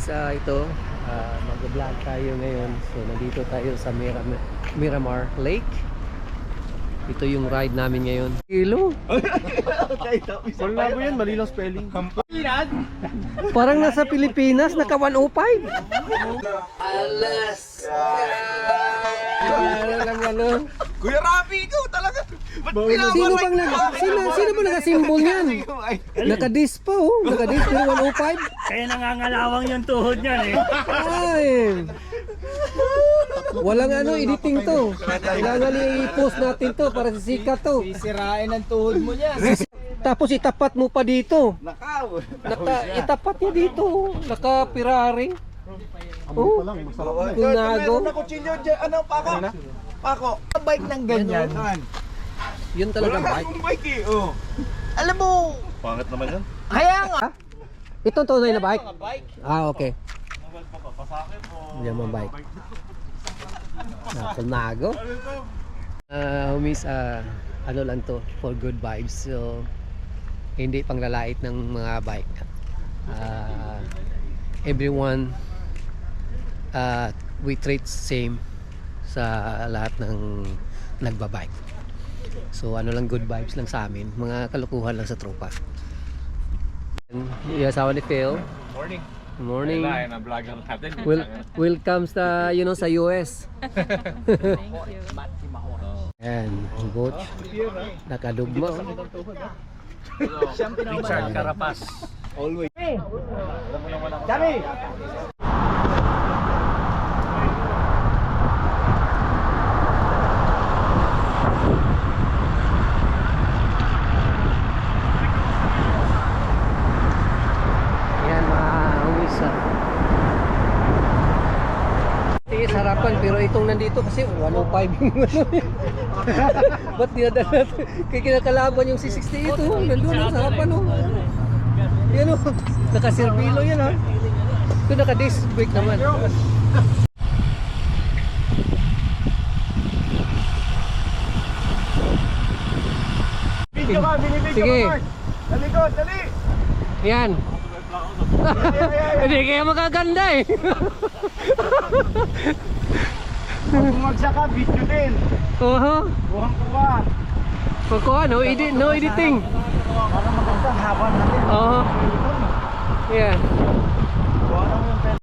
ito mag-vlog tayo ngayon. So nandito tayo sa Miramar Lake. Ito yung ride namin ngayon. Kilo? Wala mo yan, mali lang spelling. Parang nasa Pilipinas, naka 105. Alas. Ano? Kuya Rafi, ikaw talaga. Sino bang sino ba naka-symbol niyan? Naka-dis pa oh, naka-dis pero 105. Kaya nangangalawang yung tuhod niyan eh. Ay. Walang editing to. Kailangan i-post natin to para sisikat to. Sisirain ang tuhod mo niya. Tapos itapat mo pa dito. Nakaw. Itapat niya dito. Naka-Ferrari. Oh, kunago. Meron na kutsilyo dyan. Ano, Pako? Pako, bike ng ganyan. Yun talaga bike. Bike eh, oh. Alam mo. Pangit naman yan. Kaya nga. Itong tunay na bike? Ah, okay. Yan ang bike. Kunago. Miss, ano lang to, for good vibes. So, hindi pang lalait ng mga bike. Everyone we treat same sa lahat ng nagbabike. So ano lang, good vibes lang sa amin, mga kalukuhan lang sa tropa. Yung asawa ni Phil. Morning. Morning. Na vlog lang natin. Welcome sa sa US. Thank you. And Butch nakadugma. Richard Carapaz. Always. Dami. Yan mga uwis. Tiis harapan pero itong nandito kasi 105 yung ba't dinadala? Kaya kinakalaban yung C68 oh. Nandun sa harapan oh. Yan oh. Nakaserbilo yan ha. Ito naka-disc brake naman. Video ka, binibidyo Sige. ka, Mark. Dali ko, dali. Yan. Hindi kaya magaganda eh. Pag bumagsak ka, video din. Oho. Buhang ko ka. Pagkuha, no editing. Para maganda, haba natin. Oho. Yan. Buhang mo yung pen.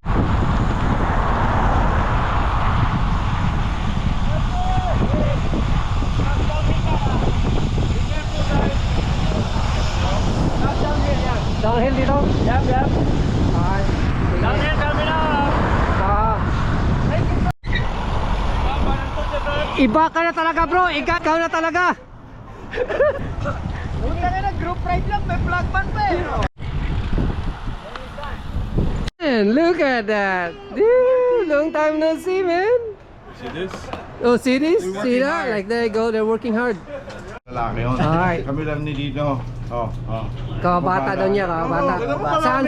Downhill dito? Yap, yap. Ay. Downhill kami na. Ah. Iba ka na talaga bro, ikaw na talaga. Punta ka na, group ride lang, may vlog man pa eh. Man, look at that. Dude, long time no see, man. See this? Oh, see this? See that? Like there you go, they're working hard. Lalaki yun. Alright. Kami lang ni Dino. Oh. Kababata daw niya, kababata.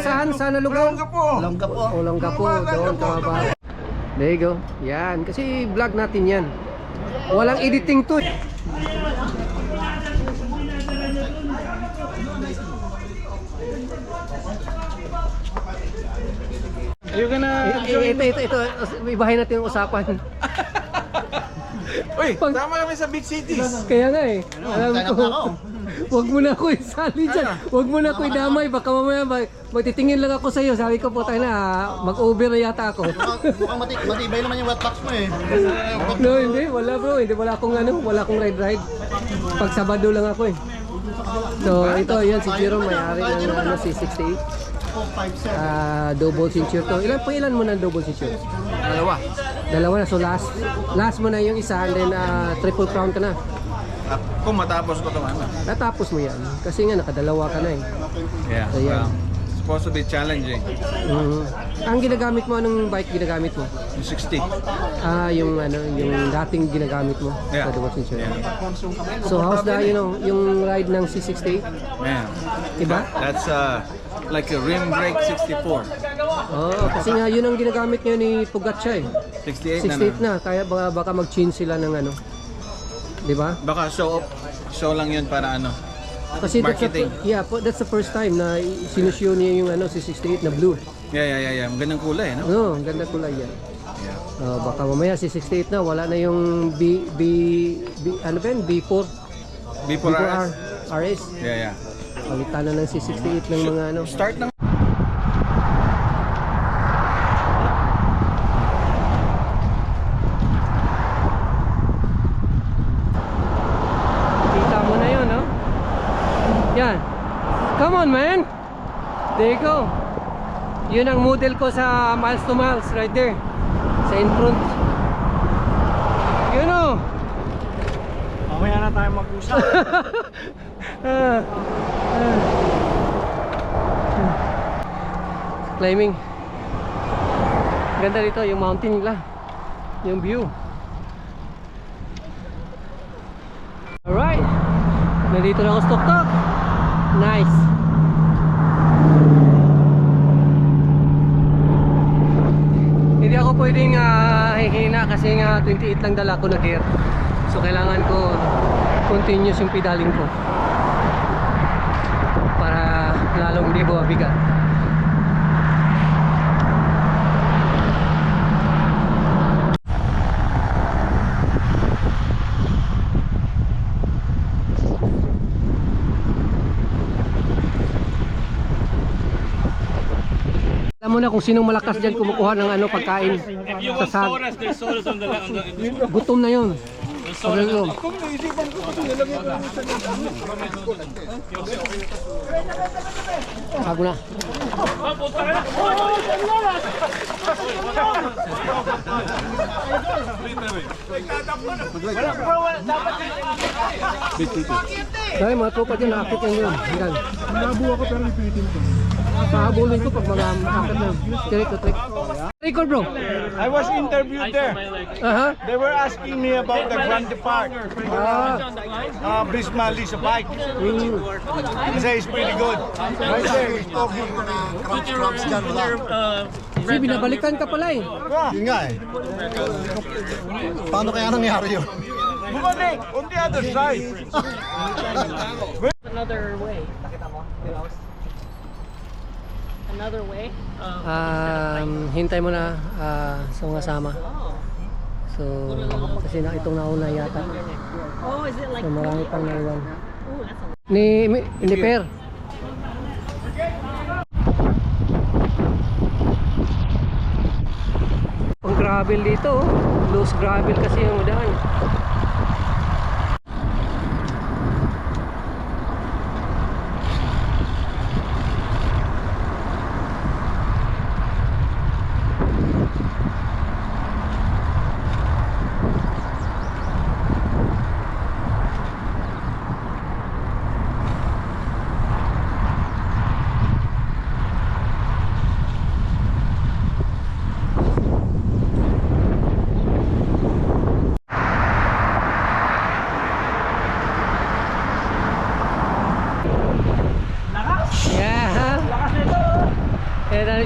Saan na lugar? Longga po. Ulongga po, doon kababata. There you go. Yan, kasi vlog natin yan. Walang editing to. Ayun ka na. Ito, ibahin natin yung usapan. Uy, tama kami sa big cities. Kaya nga eh. Alam ko. Wag mo na ako isali dyan. Wag mo na ako idamay. Baka mamaya magtitingin lang ako sa'yo. Sabi ko po tayo na mag-over na yata ako. Mukhang matibay naman yung wetbox mo eh. No, hindi. Wala bro. Hindi. Wala akong ride. Pag Sabado lang ako eh. So ito, yan si Jerome. May-ari ng C68. Double cinture to. Ilan mo ng double cinture? Dalawa na. So last mo na yung isa and then triple crown ka na. Kung matapos ko ito, ano? Natapos mo yan. Kasi nga nakadalawa ka na eh. Yeah, So, yan. supposed to be challenging. Ang ginagamit mo, anong bike ginagamit mo? Yung 60. Yung dating ginagamit mo Yeah. sa double cinture. Yeah. So how's the, yung ride ng C68? Man, Iba? that's like a rim brake 64. Oh, kasi nga yun ang ginagamit ngayon ni Pogacar eh. 68 68 na, kaya baka mag-change sila ng ano. 'Di ba? Baka show lang yun para ano. Kasi Marketing. that's the first time na sinushow niya yung si 68 na blue. Yeah. Magandang kulay, no? No, ang ganda kulay yan. Baka mamaya si 68 na wala na yung ano ba yun? B4 B4RS. RS. Yeah. Palitan na ng si 68 ng mga ano. Start ng Kita mo na yun, no? Yan. Come on, man. There you go. Yun ang model ko sa miles to miles right there. Sa in front. Yun, oh. Mamaya na tayo mag-usap. Climbing. Ganda dito yung mountain nila. Yung view. Alright. Nandito na ako sa Tuktok. Nice. Hindi ako pwedeng hihina kasi nga 28 lang dala ko na gear. So kailangan ko continuous yung pedaling ko para lalong hindi bumabigat. Alam mo na kung sinong malakas dyan kumukuha ng pagkain sa sag. Gutom na yun. Sabi ko. Sago na. Dahil mga tropa dyan, nakakit yan yun. Hanggang. Nabo ako pero ipitin ko. Pahabulin ko pag mga makakit na. Tirik to trick. Record bro. I was interviewed there. They were asking me about the Grande Park. Brisma Lisa bike. He says it's pretty good. Right there, he's talking. Kasi binabalikan ka pala eh. Yun nga eh. Paano kaya nangyari yun? Bumalik on the other side. Another way. Another way? Hintay mo na sa mga sama. So, kasi itong nauna yata. Oh, is it like... So, marami pang naiwan. Oh, that's a... Ni Per. Pang gravel dito, oh. Loose gravel kasi yung daan.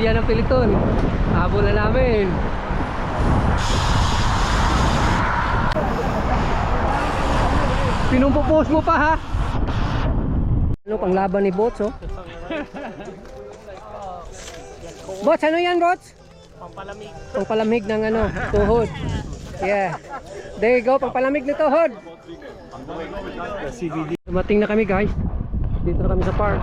Yan ang Piliton. Habol na namin. Pinumpopost mo pa ha? Ano pang laban ni Bots oh? Bots, ano yan Bots? Pampalamig. Pangpalamig ng tuhod. Yeah. There you go, pangpalamig ng tuhod. Dumating na kami guys. Dito na kami sa park.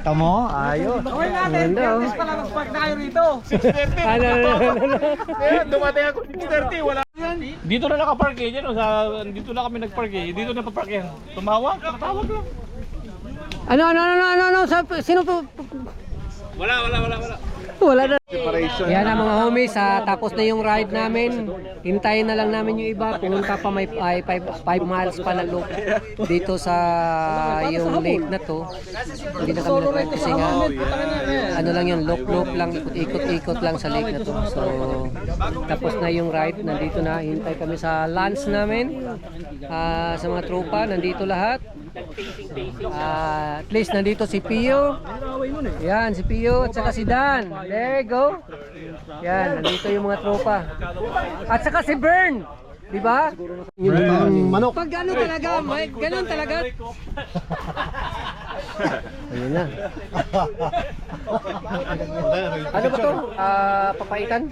Kita mo? Ayos. Okay natin, Ganda, oh. pala nag-park na kayo rito. 6:30. Ano. Ayan, dumating ako 6:30, wala yan. Dito na nakapark eh, dyan, dito na kami nagpark eh. Dito na papark yan. Tumawag lang. Ano, sino po? Wala. Wala na. Preparation. Yan ang mga homies, tapos na yung ride namin. Hintayin na lang namin yung iba. Pumunta pa may 5 miles pa na loop dito sa yung lake na to. Hindi na kami nag-ride kasi nga ano lang yung loop lang, ikot-ikot lang sa lake na to. So tapos na yung ride, nandito na. Hintay kami sa lunch namin. Sa mga tropa, nandito lahat. At least nandito si Pio. Yan, si Pio at saka si Dan. There you go. Yan, nandito yung mga tropa. At saka si Bern. Di ba? Yung manok. Pag gano'n talaga, may gano'n talaga. Ayun na. Ano ba to? Papaitan?